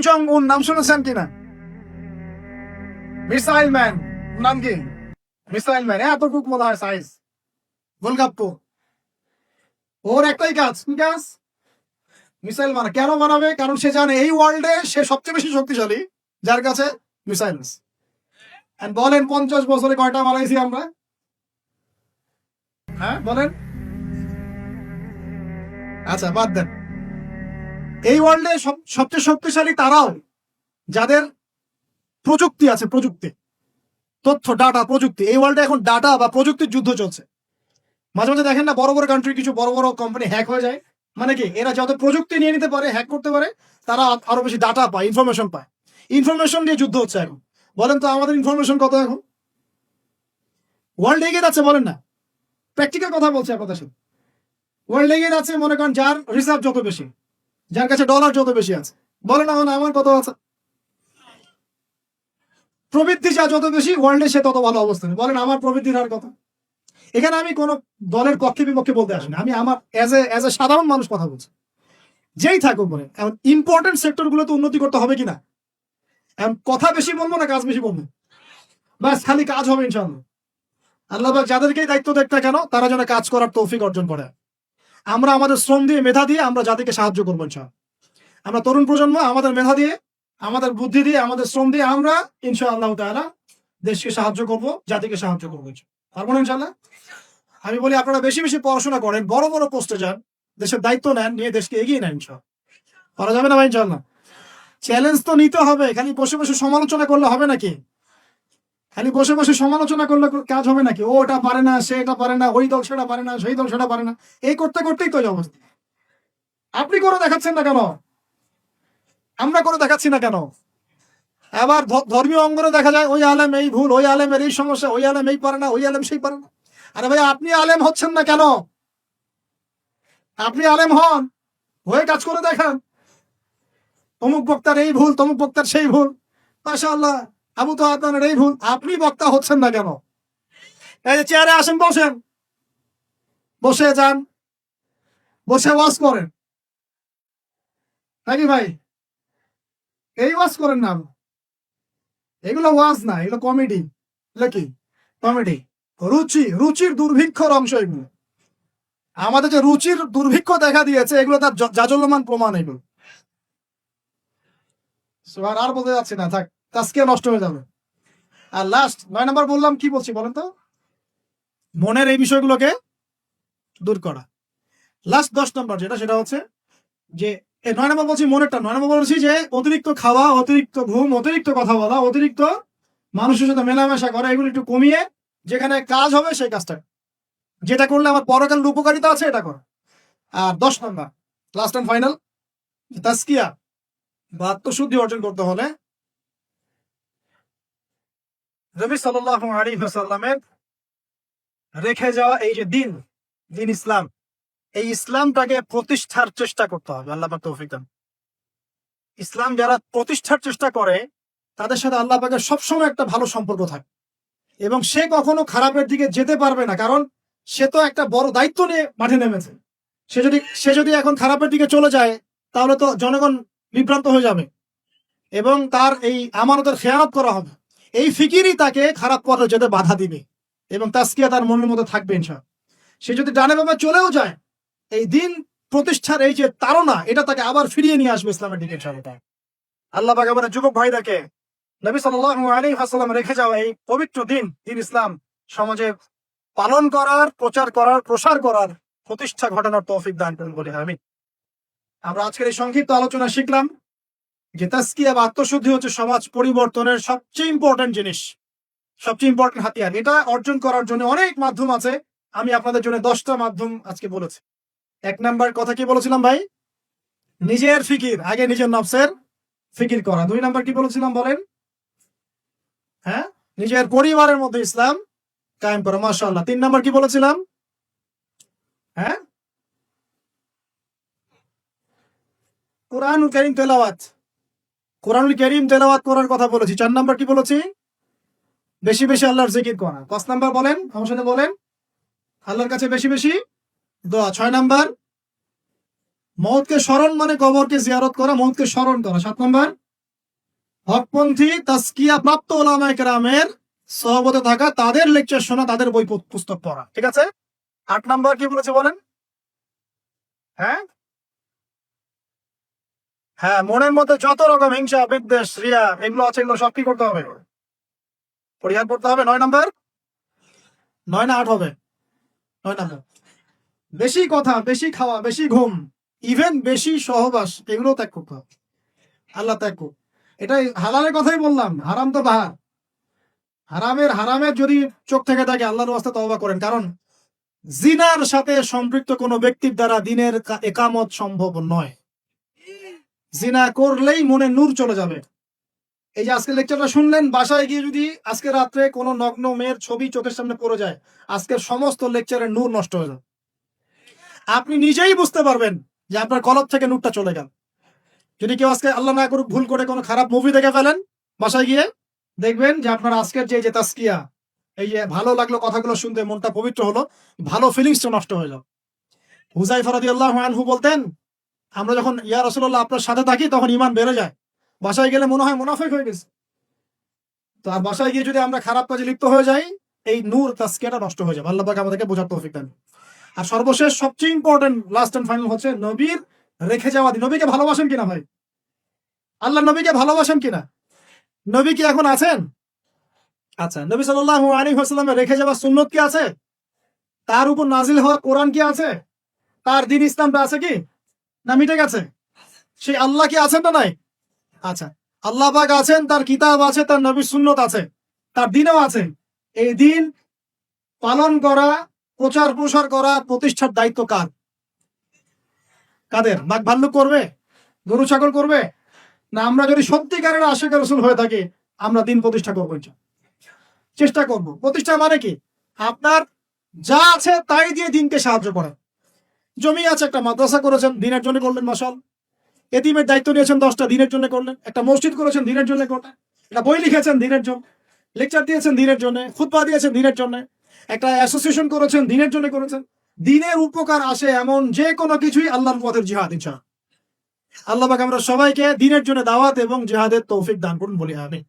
জং উন নাম শুনেছেন কিনা? মিসাইল ম্যান, নাম কি? মিসাইল ম্যান, এতটুকু মনে হয় সাইজ, গোলগাপ্পু। ওর একটাই কাজ, কি কাজ? মিসাইল মারা। কেন বানাবে? কারণ সে জানে এই ওয়ার্ল্ডে সে সবচেয়ে বেশি শক্তিশালী, যার কাছে মিসাইল। বলেন 50 বছরে কয়টা বানাইছি আমরা? হ্যাঁ বলেন। আচ্ছা বাদ দেন। এই ওয়ার্ল্ডে সবচেয়ে শক্তিশালী তারাও যাদের প্রযুক্তি আছে, প্রযুক্তি, তথ্য, ডাটা, প্রযুক্তি। এই ওয়ার্ল্ডে এখন ডাটা বা প্রযুক্তির যুদ্ধ চলছে। মাঝে মাঝে দেখেন না, বড় বড় কান্ট্রি কিছু বড় বড় কোম্পানি হ্যাক হয়ে যায়। মানে কি, এরা যত প্রযুক্তি নিয়ে নিতে পারে, হ্যাক করতে পারে, তারা আরো বেশি ডাটা পায়, ইনফরমেশন পায়। ইনফরমেশন নিয়ে যুদ্ধ হচ্ছে এখন। বলেন তো আমাদের ইনফরমেশন কত এখন? ওয়ার্ল্ড এগিয়ে যাচ্ছে, বলেন না। প্র্যাকটিক্যাল কথা বলছে আপনাদের সাথে। ওয়ার্ল্ড এগিয়ে যাচ্ছে, মনে করেন যার রিসার্ভ যত বেশি, যার কাছে ডলার যত বেশি আছে। বলেন আমার কত আছে? প্রবৃদ্ধি যা যত বেশি ওয়ার্ল্ডে, সে তত ভালো অবস্থানে। বলেন আমার প্রবৃদ্ধির হার কত? এখানে আমি কোন দলের পক্ষে বিপক্ষে বলতে আসিনি, আমি আমার এজ এ সাধারণ মানুষ কথা বলছি। যেই থাকুক বলে, এখন ইম্পর্টেন্ট সেক্টর গুলোতে উন্নতি করতে হবে কিনা? এখন কথা বেশি বলবো না কাজ বেশি বলবো? বাস খালি কাজ হবে ইনশাআল্লাহ। আল্লাহ যাদেরকেই দায়িত্ব দেখ না কেন, তারা যেন কাজ করার তৌফিক অর্জন করে। আমরা আমাদের শ্রম দিয়ে, মেধা দিয়ে আমরা জাতিকে সাহায্য করবো ইনশাআল্লাহ। আমরা তরুণ প্রজন্ম, আমাদের মেধা দিয়ে, আমাদের বুদ্ধি দিয়ে, আমাদের শ্রম দিয়ে আমরা ইনশাআল্লাহ তাআলা দেশকে সাহায্য করব, জাতিকে সাহায্য করবো। পারবো না ইনশাআল্লাহ? আমি বলি আপনারা বেশি বেশি পড়াশোনা করেন, বড় বড় পোস্টে যান, দেশের দায়িত্ব নেন, নিয়ে দেশকে এগিয়ে নেন ইনশাআল্লাহ। পারা যাবে না ভাই ইনশাআল্লাহ? চ্যালেঞ্জ তো নিতে হবে। খালি বসে বসে সমালোচনা করলে হবে নাকি? খালি বসে বসে সমালোচনা করলে কাজ হবে নাকি? ও এটা পারে না, সে এটা পারে না, ওই দল সেটা পারে না, সেই দল সেটা পারে না। এই করতে করতেই তো এই অবস্থা। আপনি করে দেখাচ্ছেন না কেন? আমরা করে দেখাচ্ছি না কেন? আবার ধর্মীয় অঙ্গনে দেখা যায় ওই আলেম এই ভুল, ওই আলেমের এই সমস্যা, ওই আলেম এই পারে না, ওই আলেম সেই পারে না। আরে ভাই, আপনি আলেম হচ্ছেন না কেন? আপনি আলেম হন, হয়ে কাজ করে দেখান। অমুক বক্তার এই ভুল, তমুক বক্তার সেই ভুল, মাশাআল্লাহ আবু তো আপনার এই ভুল। আপনি বক্তা হচ্ছেন না কেন? এই যে চেয়ারে আসেন, বসেন, বসে যান, বসে ওয়াজ করেন নাকি ভাই? এই ওয়াজ করেন না, এগুলো ওয়াজ না, এগুলো কমেডি। এগুলো কি? কমেডি। রুচির দুর্ভিক্ষর অংশ এগুলো। আমাদের যে রুচির দুর্ভিক্ষ দেখা দিয়েছে, এগুলো তার জাজল্যমান প্রমাণ। এগুলো আর বলতে যাচ্ছি না, থাক, আজকে নষ্ট হয়ে যাবে। আর লাস্ট 9 নম্বর বললাম, কি বলছি বলেন তো? মনের এই বিষয়গুলোকে দূর করা। লাস্ট 10 নম্বর যেটা, সেটা হচ্ছে যে 9 নম্বর বলছি মনেরটা। 9 নম্বর বলছি যে অতিরিক্ত খাওয়া, অতিরিক্ত ঘুম, অতিরিক্ত কথা বলা, অতিরিক্ত মানুষের সাথে মেলামেশা করা, এগুলো একটু কমিয়ে যেখানে কাজ হবে সেই কাজটা, যেটা করলে আমার পরকালের উপকারিতা আছে, এটা কর। আর 10 নম্বর, লাস্ট এন্ড ফাইনাল, তাসকিয়া বা আত্মশুদ্ধি অর্জন করতে হলে নবী সাল্লাল্লাহু আলাইহি ওয়াসাল্লামের রেখে যাওয়া এই যে দিন ইসলাম, এই ইসলামটাকে প্রতিষ্ঠার চেষ্টা করতে হবে। আল্লাহ পাক তৌফিক দান। ইসলাম যারা প্রতিষ্ঠার চেষ্টা করে, তাদের সাথে আল্লাহ পাকের সবসময় একটা ভালো সম্পর্ক থাকে, এবং সে কখনো খারাপের দিকে যেতে পারবে না। কারণ সে তো একটা বড় দায়িত্ব নিয়ে মাঠে নেমেছে। সে যদি এখন খারাপের দিকে চলে যায়, তাহলে তো জনগণ বিভ্রান্ত হয়ে যাবে এবং তার এই আমানতের খেয়ানত করা হবে। এই ফিকিরই তাকে খারাপ পথে যেতে বাধা দিবে, এবং তাসকিয়া তার মনের মধ্যে থাকবে ইনশাআল্লাহ। সে যদি ডানে বামে চলেও যায়, এই দিন প্রতিষ্ঠার এই যে তাড়না, এটা তাকে আবার ফিরিয়ে নিয়ে আসবে ইসলামের দিকে ইনশাআল্লাহ। আল্লাহ পাক আমাদের যুবক ভাইদেরকে নবী সাল্লাল্লাহু আলাইহি ওয়াসাল্লাম রেখে যাওয়া এই পবিত্র দিন ইসলাম সমাজে পালন করার, প্রচার করার, প্রসার করার, প্রতিষ্ঠা ঘটানোর তৌফিক দান করুন বলে আমিন। আমরা আজকের এই সংক্ষিপ্ত আলোচনা শিখলাম যে তাসকিয়া বা আত্মশুদ্ধি হচ্ছে সমাজ পরিবর্তনের সবচেয়ে ইম্পর্টেন্ট জিনিস, সবচেয়ে ইম্পর্টেন্ট হাতিয়ার। এটা অর্জন করার জন্য অনেক মাধ্যম আছে। আমি আপনাদের জন্য 10টা মাধ্যম আজকে বলেছি। 1 নাম্বার কথা কি বলেছিলাম ভাই? নিজের ফিকির, আগে নিজের নফসের ফিকির করা। 2 নাম্বার কি বলেছিলাম বলেন? হ্যাঁ, নিজের পরিবারের মধ্যে ইসলাম কায়েম করা। মাশাআল্লাহ। 3 নাম্বার কি বলেছিলাম? হ্যাঁ, কোরআনুল কারীম তেলাওয়াত। কোরআনুল কারীম তেলাওয়াত করার কথা বলেছি। 4 নাম্বার কি বলেছি? বেশি বেশি আল্লাহর জিকির করা। 5 নাম্বার বলেন, আমার সাথে বলেন, আল্লাহর কাছে বেশি বেশি দোয়া। 6 নাম্বার মওতকে স্মরণ, মানে কবরকে জিয়ারত করা, মওতকে স্মরণ করা। 7 নাম্বার হকপন্থী তাসকিয়া প্রাপ্ত ওলামায়ে কেরামের সহবতে থাকা, তাদের লেকচার শোনা, তাদের বই পুস্তক পড়া। ঠিক আছে? 8 নাম্বার কি বলেছে বলেন? হ্যাঁ হ্যাঁ, মনের মধ্যে যত রকম হিংসা, বিদ্বেষ, রিয়া এগুলো আছে, এগুলো সব কি করতে হবে? পরিহার করতে হবে। 9 নাম্বার, 9 না 8 হবে? 9 নাম্বার। বেশি কথা, বেশি খাওয়া, বেশি ঘুম, ইভেন বেশি সহবাস, এগুলো ত্যাগ করতে হবে। আল্লাহ ত্যাগ করুন। এটাই হালালের কথাই বললাম, হারাম তো বাহার। হারামের যদি চোখ থেকে থাকে আল্লাহর ওয়াস্তে তওবা করেন, কারণ জিনার সাথে সম্পৃক্ত কোনো ব্যক্তির দ্বারা দিনের একামত সম্ভব নয়। জিনা করলেই মনে নূর চলে যাবে। এই যে আজকে লেকচারটা শুনলেন, বাসায় গিয়ে যদি আজকে রাত্রে কোনো নগ্ন মেয়ের ছবি চোখের সামনে পড়ে যায়, আজকের সমস্ত লেকচারের নূর নষ্ট হয়ে যাবে। আপনি নিজেই বুঝতে পারবেন যে আপনার কলব থেকে নূরটা চলে গেল। যদি কেউ আজকে আল্লাহ না করুক ভুল করে কোনো খারাপ মুভি দেখে ফেলেন, বাসায় গিয়ে দেখবেন যে আপনার আজকের যে তাসকিয়া, এই যে ভালো লাগলো কথাগুলো শুনতে, মনটা পবিত্র হলো, ভালো ফিলিংসটা নষ্ট হয়ে গেল। হুযায়ফা রাদিয়াল্লাহু আনহু বলতেন, আমরা যখন ইয়া রাসূলুল্লাহ আপনার সাথে থাকি তখন ঈমান বেড়ে যায়, বাসায় গেলে মনে হয় মুনাফিক হয়ে গেছে। তো আর বাসায় গিয়ে যদি আমরা খারাপ কাজে লিপ্ত হয়ে যাই, এই নূর তাসকিয়াটা নষ্ট হয়ে যাবে। আল্লাহ পাক আমাদেরকে বোঝার তৌফিক দেন। আর সর্বশেষ সবচেয়ে ইম্পর্টেন্ট, লাস্ট এন্ড ফাইনাল হচ্ছে নবীর রেখে যাওয়া দিন। নবীকে ভালোবাসেন কিনা ভাই? আল্লাহ নবীকে ভালোবাসেন কিনা? নবী কি এখন আছেন? আচ্ছা, নবী সাল্লাল্লাহু আলাইহি ওয়াসাল্লামের রেখে যাওয়া সুন্নত কি আছে? তার উপর নাজিল হওয়া কোরআন কি আছে? তার দ্বীন ইসলামটা আছে কি? না মিটে গেছে? সেই আল্লাহ কি আছেন না নাই? আচ্ছা, আল্লাহ পাক আছেন, তার কিতাব আছে, তার নবীর সুন্নত আছে, তার দ্বীনও আছে। এই দ্বীন পালন করা, প্রচার প্রসার করা, প্রতিষ্ঠার দায়িত্ব কার? কাদের? বাঘ ভাল্লুক করবে? গরু ছাগল করবে? না আমরা যদি সত্যিকারের আশিক রাসূল হয়ে থাকি, আমরা দিন প্রতিষ্ঠা করবো, চেষ্টা করব। প্রতিষ্ঠা মানে কি? আপনার যা আছে তাই দিয়ে দিনকে সাহায্য করা। জমি আছে, একটা মাদ্রাসা করেছেন, দিনের জন্য করলেন, মাশাল। এতিমের দায়িত্ব নিয়েছেন 10টা, দিনের জন্য করলেন। একটা মসজিদ করেছেন, দিনের জন্য করলেন। একটা বই লিখেছেন, দিনের জন্য। লেকচার দিয়েছেন, দিনের জন্য। খুতবা দিয়েছেন, দিনের জন্য। একটা অ্যাসোসিয়েশন করেছেন, দিনের জন্য করেছেন। দিনের উপকার আসে এমন যে কোনো কিছুই আল্লাহর পথের জিহাদ, ইনশাআল্লাহ। আল্লাহ পাক আমরা সবাইকে দিনের জন্য দাওয়াত এবং জিহাদের তৌফিক দান করুন বলি আমিন।